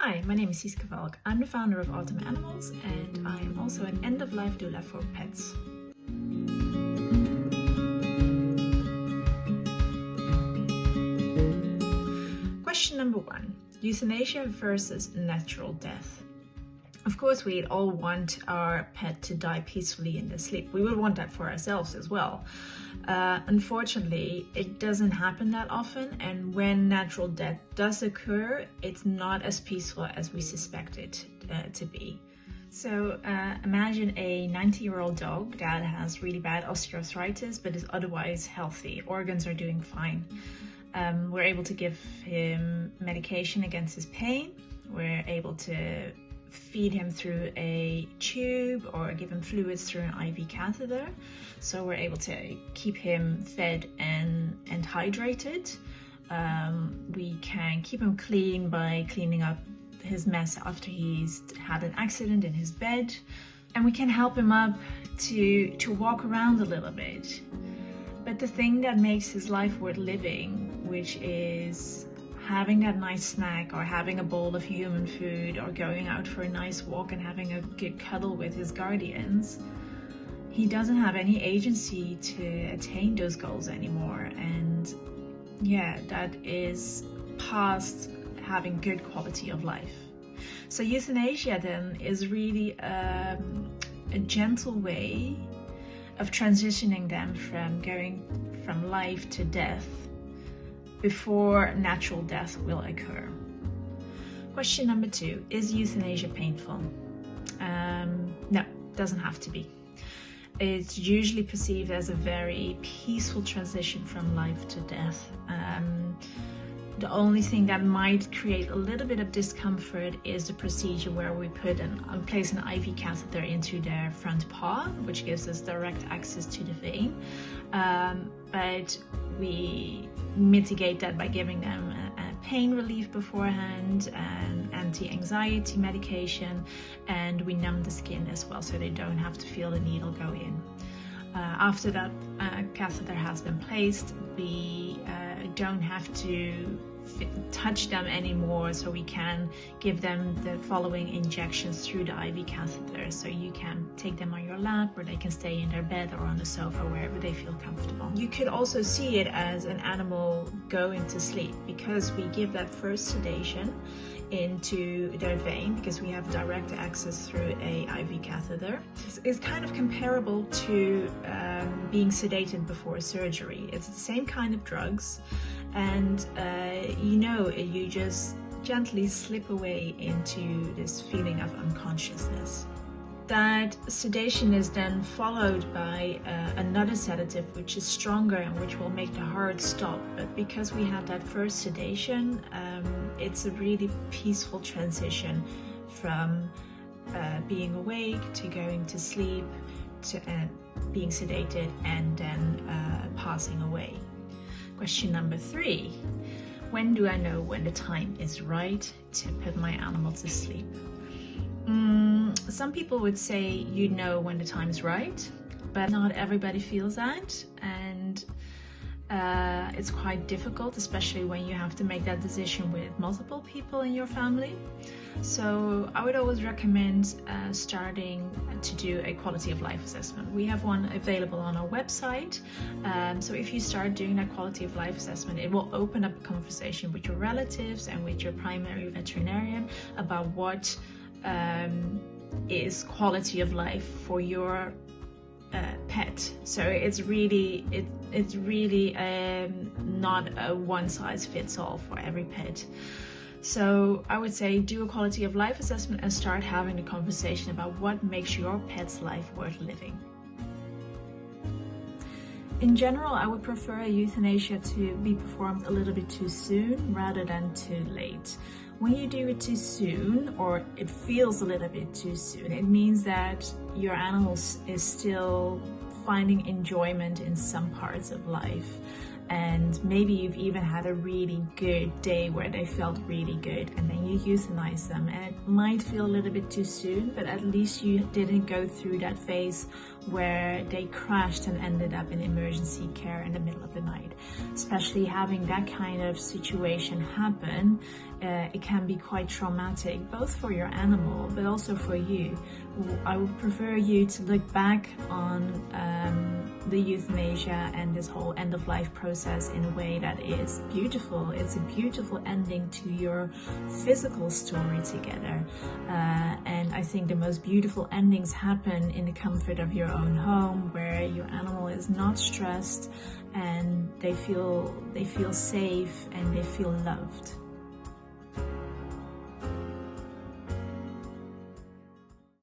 Hi, my name is Siske Valk. I'm the founder of Autumn Animals and I'm also an end-of-life doula for pets. Question number 1. Euthanasia versus natural death. Of course, we all want our pet to die peacefully in their sleep. We would want that for ourselves as well. Unfortunately, it doesn't happen that often, and when natural death does occur, it's not as peaceful as we suspect it to be. So imagine a 90-year-old dog that has really bad osteoarthritis but is otherwise healthy. Organs are doing fine. We're able to give him medication against his pain. We're able to feed him through a tube or give him fluids through an IV catheter. So we're able to keep him fed and hydrated. We can keep him clean by cleaning up his mess after he's had an accident in his bed. And we can help him up to walk around a little bit. But the thing that makes his life worth living, which is having that nice snack or having a bowl of human food or going out for a nice walk and having a good cuddle with his guardians, he doesn't have any agency to attain those goals anymore. And yeah, that is past having good quality of life. So euthanasia then is really a gentle way of transitioning them from going from life to death before natural death will occur. Question number 2, is euthanasia painful? No, doesn't have to be. It's usually perceived as a very peaceful transition from life to death. The only thing that might create a little bit of discomfort is the procedure where we place an IV catheter into their front paw, which gives us direct access to the vein. But we mitigate that by giving them a pain relief beforehand and anti-anxiety medication, and we numb the skin as well so they don't have to feel the needle go in. After that catheter has been placed, we don't have to touch them anymore, so we can give them the following injections through the IV catheter. So you can take them on your lap, or they can stay in their bed or on the sofa, wherever they feel comfortable. You could also see it as an animal going to sleep, because we give that first sedation into their vein, because we have direct access through a IV catheter. It's kind of comparable to being sedated before surgery. It's the same kind of drugs, and you just gently slip away into this feeling of unconsciousness. That sedation is then followed by another sedative, which is stronger and which will make the heart stop. But because we had that first sedation, it's a really peaceful transition from being awake to going to sleep to being sedated and then passing away. Question number 3. When do I know when the time is right to put my animal to sleep? Some people would say you know when the time is right, but not everybody feels that, and it's quite difficult, especially when you have to make that decision with multiple people in your family. So I would always recommend starting to do a quality of life assessment. We have one available on our website. So if you start doing that quality of life assessment, it will open up a conversation with your relatives and with your primary veterinarian about what is quality of life for your pet. So it's really not a one-size-fits-all for every pet. So I would say do a quality of life assessment and start having the conversation about what makes your pet's life worth living. In general, I would prefer euthanasia to be performed a little bit too soon rather than too late. When you do it too soon, or it feels a little bit too soon, it means that your animal is still finding enjoyment in some parts of life. and maybe you've even had a really good day where they felt really good, and then you euthanize them, and it might feel a little bit too soon, but at least you didn't go through that phase where they crashed and ended up in emergency care in the middle of the night. Especially having that kind of situation happen, it can be quite traumatic, both for your animal but also for you. I would prefer you to look back on the euthanasia and this whole end-of-life process in a way that is beautiful. It's a beautiful ending to your physical story together, and I think the most beautiful endings happen in the comfort of your own home, where your animal is not stressed and they feel safe and they feel loved.